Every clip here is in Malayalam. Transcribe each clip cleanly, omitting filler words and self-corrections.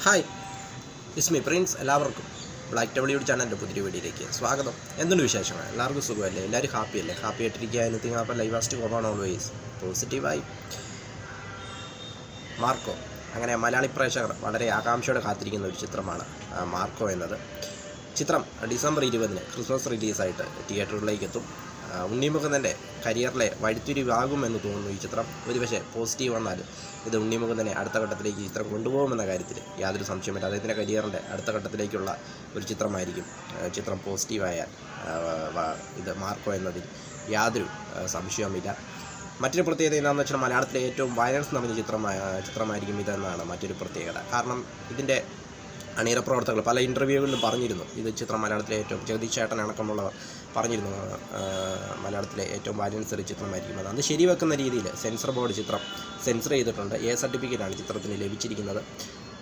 Hi, it's me Prince. എല്ലാവർക്കും ബ്ലാക്ക് ഡബ്ല്യൂ ചാനലിൻ്റെ പുതിയ വീഡിയോയിലേക്ക് സ്വാഗതം. എന്തുണ്ട് വിശേഷങ്ങൾ? എല്ലാവർക്കും സുഖമല്ലേ? എല്ലാവരും ഹാപ്പിയല്ലേ? ഹാപ്പി ആയിട്ടിരിക്കുക. എനിത്തിങ് അപ്പോൾ ലൈവ് ആസ്റ്റ് കോമൺ ഓൾവേസ് പോസിറ്റീവായി. മാർക്കോ, അങ്ങനെ മലയാളി പ്രേക്ഷകർ വളരെ ആകാംക്ഷയോടെ കാത്തിരിക്കുന്ന ഒരു ചിത്രമാണ് മാർക്കോ എന്നത്. ചിത്രം ഡിസംബർ 20 ക്രിസ്മസ് റിലീസായിട്ട് തിയേറ്ററുകളിലേക്ക് എത്തും. ഉണ്ണിമുകുന്ദൻ്റെ കരിയറിലെ വഴിത്തിരിവാകുമെന്ന് തോന്നുന്നു ഈ ചിത്രം. ഒരുപക്ഷെ പോസിറ്റീവ് വന്നാൽ ഇത് ഉണ്ണിമുകുന്ദനെ അടുത്ത ഘട്ടത്തിലേക്ക് ചിത്രം കൊണ്ടുപോകുമെന്ന കാര്യത്തിൽ യാതൊരു സംശയമില്ല. അദ്ദേഹത്തിൻ്റെ കരിയറിൻ്റെ അടുത്ത ഘട്ടത്തിലേക്കുള്ള ഒരു ചിത്രമായിരിക്കും ചിത്രം പോസിറ്റീവായാൽ ഇത് മാർക്കോ എന്നതിൽ യാതൊരു സംശയവുമില്ല. മറ്റൊരു പ്രത്യേകത എന്താണെന്ന് വെച്ചാൽ മലയാളത്തിലെ ഏറ്റവും വയലൻസ് നിറഞ്ഞ ചിത്രമായിരിക്കും ഇതെന്നാണ് മറ്റൊരു പ്രത്യേകത. കാരണം ഇതിൻ്റെ അണിയറ പ്രവർത്തകർ പല ഇൻ്റർവ്യൂകളിലും പറഞ്ഞിരുന്നു, ഇത് ചിത്രം മലയാളത്തിലെ ഏറ്റവും ജഗദീഷ് ചേട്ടൻ അടക്കമുള്ളവർ പറഞ്ഞിരുന്നു മലയാളത്തിലെ ഏറ്റവും വയലൻസ് ഒരു ചിത്രമായിരിക്കും. അത് ശരിവെക്കുന്ന രീതിയിൽ സെൻസർ ബോർഡ് ചിത്രം സെൻസർ ചെയ്തിട്ടുണ്ട്. എ സർട്ടിഫിക്കറ്റാണ് ചിത്രത്തിന് ലഭിച്ചിരിക്കുന്നത്.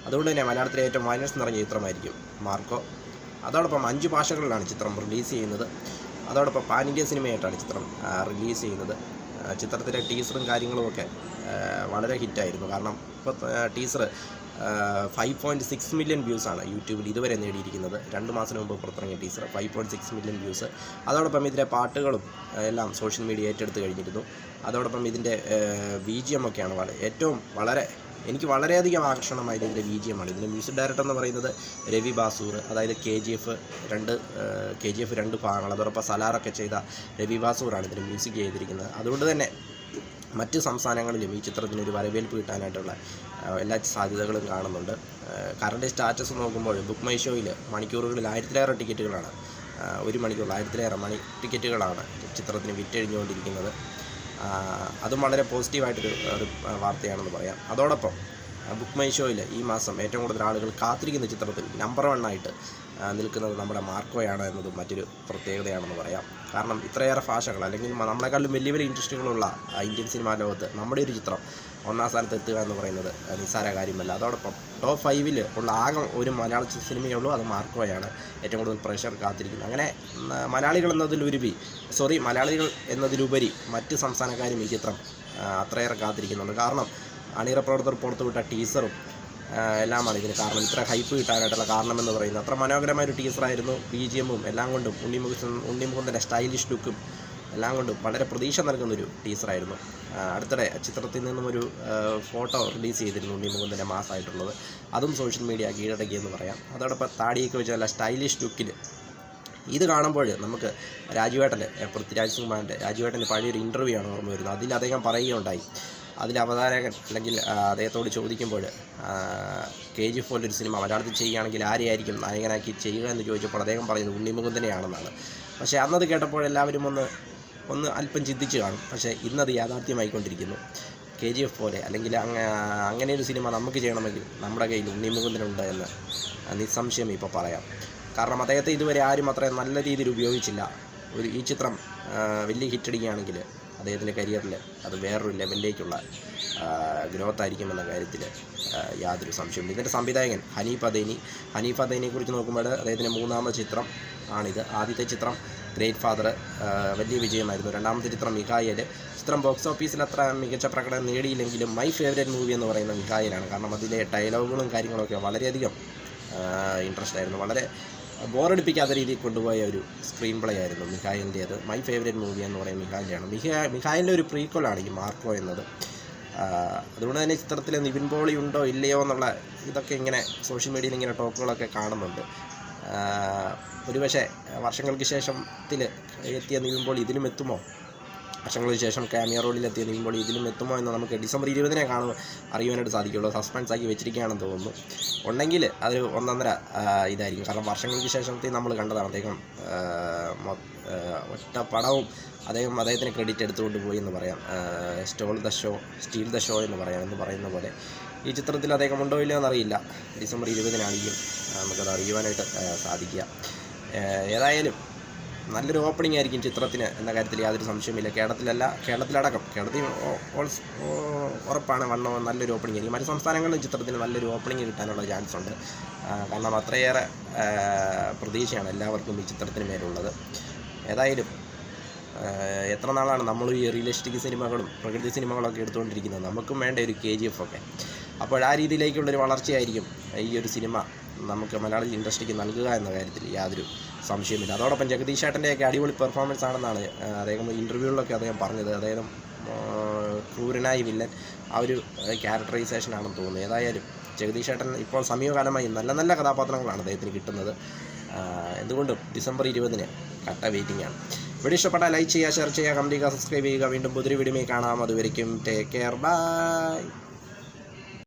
അതുകൊണ്ട് തന്നെ മലയാളത്തിലെ ഏറ്റവും വയലൻസ് നിറഞ്ഞ ചിത്രമായിരിക്കും മാർക്കോ. അതോടൊപ്പം 5 ഭാഷകളിലാണ് ചിത്രം റിലീസ് ചെയ്യുന്നത്. അതോടൊപ്പം പാൻ ഇന്ത്യ സിനിമയായിട്ടാണ് ചിത്രം റിലീസ് ചെയ്യുന്നത്. ചിത്രത്തിലെ ടീസറും കാര്യങ്ങളുമൊക്കെ വളരെ ഹിറ്റായിരുന്നു. കാരണം ഇപ്പോൾ ടീസർ 5.6 മില്യൺ വ്യൂസാണ് യൂട്യൂബിൽ ഇതുവരെ നേടിയിരിക്കുന്നത്. 2 മാസം മുമ്പ് പുറത്തിറങ്ങിയ ടീസർ 5.6 മില്യൺ വ്യൂസ്. അതോടൊപ്പം ഇതിലെ പാട്ടുകളും എല്ലാം സോഷ്യൽ മീഡിയ ഏറ്റെടുത്ത് കഴിഞ്ഞിരുന്നു. അതോടൊപ്പം ഇതിൻ്റെ BGM ഒക്കെയാണ് ഏറ്റവും എനിക്ക് വളരെയധികം ആകർഷണമായത് ഇതിൻ്റെ BGM ആണ്. ഇതിൻ്റെ മ്യൂസിക് ഡയറക്ടർ എന്ന് പറയുന്നത് രവി ബാസൂർ, അതായത് KGF 2 ഭാഗങ്ങൾ, അതോടൊപ്പം സലാറൊക്കെ ചെയ്ത രവി ബാസൂറാണ് ഇതിന് മ്യൂസിക് ചെയ്തിരിക്കുന്നത്. അതുകൊണ്ട് തന്നെ മറ്റ് സംസ്ഥാനങ്ങളിലും ഈ ചിത്രത്തിനൊരു വരവേൽപ്പ് കിട്ടാനായിട്ടുള്ള എല്ലാ സാധ്യതകളും കാണുന്നുണ്ട്. കറണ്ട് സ്റ്റാറ്റസ് നോക്കുമ്പോൾ ബുക്ക് മൈ ഷോയിൽ മണിക്കൂറുകളിൽ 1000-ലേറെ ടിക്കറ്റുകളാണ്, 1 മണിക്കൂറിൽ 1000-ലേറെ ടിക്കറ്റുകളാണ് ചിത്രത്തിന് വിറ്റഴിഞ്ഞുകൊണ്ടിരിക്കുന്നത്. അതും വളരെ പോസിറ്റീവായിട്ടൊരു വാർത്തയാണെന്ന് പറയാം. അതോടൊപ്പം ബുക്ക് മൈ ഷോയിൽ ഈ മാസം ഏറ്റവും കൂടുതൽ ആളുകൾ കാത്തിരിക്കുന്ന ചിത്രത്തിൽ നമ്പർ 1 ആയിട്ട് നിൽക്കുന്നത് നമ്മുടെ മാർക്കോയാണ് എന്നതും മറ്റൊരു പ്രത്യേകതയാണെന്ന് പറയാം. കാരണം ഇത്രയേറെ ഭാഷകൾ അല്ലെങ്കിൽ നമ്മളെക്കാളും വലിയ വലിയ ഇൻഡസ്ട്രികളുള്ള ഇന്ത്യൻ സിനിമാ ലോകത്ത് നമ്മുടെ ഒരു ചിത്രം 1ാം സ്ഥാനത്ത് എത്തുക എന്ന് പറയുന്നത് നിസ്സാര കാര്യമല്ല. അതോടൊപ്പം ടോപ്പ് 5 ഉള്ള ആകെ ഒരു മലയാള സിനിമയുള്ളൂ, അത് മാർക്കോയാണ്. ഏറ്റവും കൂടുതൽ പ്രേക്ഷകർ കാത്തിരിക്കുന്നത്. അങ്ങനെ മലയാളികൾ എന്നതിലുപരി മറ്റ് സംസ്ഥാനക്കാരും ഈ ചിത്രം അത്രയേറെ കാത്തിരിക്കുന്നുണ്ട്. കാരണം അണിയറ പ്രവർത്തകർ പുറത്തുവിട്ട ടീസറും എല്ലാമാണ് ഇതിന് കാരണം. ഇത്ര ഹൈപ്പ് കിട്ടാനായിട്ടുള്ള കാരണമെന്ന് പറയുന്നത് അത്ര മനോഹരമായൊരു ടീസറായിരുന്നു. BGM-ഉം എല്ലാം കൊണ്ടും ഉണ്ണിമുകുന്ദൻ്റെ സ്റ്റൈലിഷ് ലുക്കും എല്ലാം കൊണ്ടും വളരെ പ്രതീക്ഷ നൽകുന്നൊരു ടീസറായിരുന്നു. അടുത്തിടെ ചിത്രത്തിൽ നിന്നും ഒരു ഫോട്ടോ റിലീസ് ചെയ്തിരുന്നു ഉണ്ണിമുകുന്ദൻ്റെ മാസമായിട്ടുള്ളത്. അതും സോഷ്യൽ മീഡിയ കീഴടക്കിയെന്ന് പറയാം. അതോടൊപ്പം താടിയൊക്കെ വെച്ച് നല്ല സ്റ്റൈലിഷ് ലുക്കിൽ ഇത് കാണുമ്പോൾ നമുക്ക് പൃഥ്വിരാജ് സുകുമാരൻ്റെ രാജുവേട്ടൻ്റെ പഴയൊരു ഇൻ്റർവ്യൂ ആണ് ഓർമ്മ വരുന്നത്. അതിൽ അദ്ദേഹം പറയുകയുണ്ടായി, അതിൽ അവതാരകൻ അല്ലെങ്കിൽ അദ്ദേഹത്തോട് ചോദിക്കുമ്പോൾ KGF പോലൊരു സിനിമ മലയാളത്തിൽ ചെയ്യുകയാണെങ്കിൽ ആരെയായിരിക്കും നായകനാക്കി ചെയ്യുക എന്ന് ചോദിച്ചപ്പോൾ അദ്ദേഹം പറയുന്നത് ഉണ്ണിമുകുന്ദനെയാണെന്നാണ്. പക്ഷേ അന്നത് കേട്ടപ്പോൾ എല്ലാവരും ഒന്ന് അല്പം ചിന്തിച്ച് കാണും. പക്ഷേ ഇന്നത് യാഥാർത്ഥ്യമായിക്കൊണ്ടിരിക്കുന്നു. KGF പോലെ അല്ലെങ്കിൽ അങ്ങനെ ഒരു സിനിമ നമുക്ക് ചെയ്യണമെങ്കിൽ നമ്മുടെ കയ്യിൽ ഉണ്ണിമുകുന്ദനുണ്ട് എന്ന് നിസ്സംശയം ഇപ്പോൾ പറയാം. കാരണം അദ്ദേഹത്തെ ഇതുവരെ ആരും അത്രയും നല്ല രീതിയിൽ ഉപയോഗിച്ചില്ല. ഈ ചിത്രം വലിയ ഹിറ്റടിക്കുകയാണെങ്കിൽ അദ്ദേഹത്തിൻ്റെ കരിയറിൽ അത് വേറൊരു ലെവലിലേക്കുള്ള ഗ്രോത്ത് ആയിരിക്കുമെന്ന കാര്യത്തിൽ യാതൊരു സംശയമില്ല. ഇതിൻ്റെ സംവിധായകൻ ഹനീഫ് അദേനിയെക്കുറിച്ച് നോക്കുമ്പോൾ അദ്ദേഹത്തിൻ്റെ 3ാമത്തെ ചിത്രം ആണിത്. ആദ്യത്തെ ചിത്രം ഗ്രേറ്റ് ഫാദർ വലിയ വിജയമായിരുന്നു. 2ാമത്തെ ചിത്രം മിഖായേൽ. ചിത്രം ബോക്സ് ഓഫീസിൽ അത്ര മികച്ച പ്രകടനം നേടിയില്ലെങ്കിലും മൈ ഫേവറേറ്റ് മൂവി എന്ന് പറയുന്ന മിഖായേലാണ്. കാരണം അതിലെ ഡയലോഗുകളും കാര്യങ്ങളൊക്കെ വളരെയധികം ഇൻട്രസ്റ്റ് ആയിരുന്നു. വളരെ ബോറടിപ്പിക്കാത്ത രീതിയിൽ കൊണ്ടുപോയ ഒരു സ്ക്രീൻ പ്ലേ ആയിരുന്നു മിഖായിലിൻ്റേത്. മൈ ഫേവറേറ്റ് മൂവി എന്ന് പറയുന്നത് മിഖായിലാണ്. മിഖായിലിൻ്റെ ഒരു പ്രീക്വലാണ് ഈ മാർക്കോ എന്നത്. അതുകൊണ്ട് തന്നെ ചിത്രത്തിൽ നിവിൻ പോളി ഉണ്ടോ ഇല്ലയോ എന്നുള്ള ഇതൊക്കെ ഇങ്ങനെ സോഷ്യൽ മീഡിയയിൽ ഇങ്ങനെ ടോക്കുകളൊക്കെ കാണുന്നുണ്ട്. ഒരുപക്ഷെ വർഷങ്ങൾക്ക് ശേഷത്തിൽ എത്തിയ നിവിൻ പോളി ഇതിലും എത്തുമോ? വർഷങ്ങൾക്ക് ശേഷം ക്യാമിയോ റോളിലെത്തിയ നിവിൻ പോളി ഇതിലും എത്തുമോ എന്ന് നമുക്ക് ഡിസംബർ 20 അറിയുവാനായിട്ട് സാധിക്കുള്ളൂ. സസ്പെൻസ് ആക്കി വെച്ചിരിക്കുകയാണെന്ന് തോന്നുന്നു. ഉണ്ടെങ്കിൽ അത് ഒന്നൊന്നര ഇതായിരിക്കും. കാരണം വർഷങ്ങൾക്ക് ശേഷത്തിൽ നമ്മൾ കണ്ടതാണ് അദ്ദേഹം ഒറ്റ പടവും അദ്ദേഹത്തിന് ക്രെഡിറ്റ് എടുത്തുകൊണ്ട് പോയി എന്ന് പറയാം. സ്റ്റീൽ ദ ഷോ എന്ന് പറയുന്ന പോലെ ഈ ചിത്രത്തിൽ അദ്ദേഹം ഉണ്ടോ ഇല്ലയോ എന്നറിയില്ല. ഡിസംബർ 20 നമുക്കത് അറിയുവാനായിട്ട് സാധിക്കുക. ഏതായാലും നല്ലൊരു ഓപ്പണിംഗ് ആയിരിക്കും ചിത്രത്തിന് എന്ന കാര്യത്തിൽ യാതൊരു സംശയമില്ല. കേരളത്തിൽ ഉറപ്പാണ് നല്ലൊരു ഓപ്പണിംഗ് ആയിരിക്കും. മറ്റ് സംസ്ഥാനങ്ങളിലും ചിത്രത്തിന് നല്ലൊരു ഓപ്പണിംഗ് കിട്ടാനുള്ള ചാൻസ് ഉണ്ട്. കാരണം അത്രയേറെ പ്രതീക്ഷയാണ് എല്ലാവർക്കും ഈ ചിത്രത്തിന് മേലുള്ളത്. ഏതായാലും എത്ര നാളാണ് നമ്മൾ ഈ റിയലിസ്റ്റിക് സിനിമകളും പ്രകൃതി സിനിമകളൊക്കെ എടുത്തുകൊണ്ടിരിക്കുന്നത്? നമുക്കും വേണ്ട ഒരു KGF ഒക്കെ. അപ്പോൾ ആ രീതിയിലേക്കുള്ളൊരു വളർച്ചയായിരിക്കും ഈ ഒരു സിനിമ നമുക്ക് മലയാള ഇൻഡസ്ട്രിക്ക് നൽകുക എന്ന കാര്യത്തിൽ യാതൊരു സംശയമില്ല. അതോടൊപ്പം ജഗദീഷ് ചേട്ടൻ്റെയൊക്കെ അടിപൊളി പെർഫോമൻസ് ആണെന്നാണ് അദ്ദേഹം ഇൻ്റർവ്യൂകളിലൊക്കെ അദ്ദേഹം പറഞ്ഞത്. അദ്ദേഹം ക്രൂരനായി വില്ലൻ ആ ഒരു ക്യാരക്ടറൈസേഷനാണെന്ന് തോന്നുന്നു. ഏതായാലും ജഗദീഷ് ചേട്ടൻ ഇപ്പോൾ സമീപകാലമായി നല്ല നല്ല കഥാപാത്രങ്ങളാണ് അദ്ദേഹത്തിന് കിട്ടുന്നത്. എന്തുകൊണ്ടും ഡിസംബർ 20 കട്ട വെയിറ്റിംഗ് ആണ്. വീഡിയോ ഇഷ്ടപ്പെട്ടാൽ ലൈക്ക് ചെയ്യുക, ഷെയർ ചെയ്യുക, കമൻറ്റ് ചെയ്യുക, സബ്സ്ക്രൈബ് ചെയ്യുക. വീണ്ടും പുതിയൊരു വീഡിയോയിൽ കാണാം. അതുവരെയ്ക്കും ടേക്ക് കെയർ, ബൈ.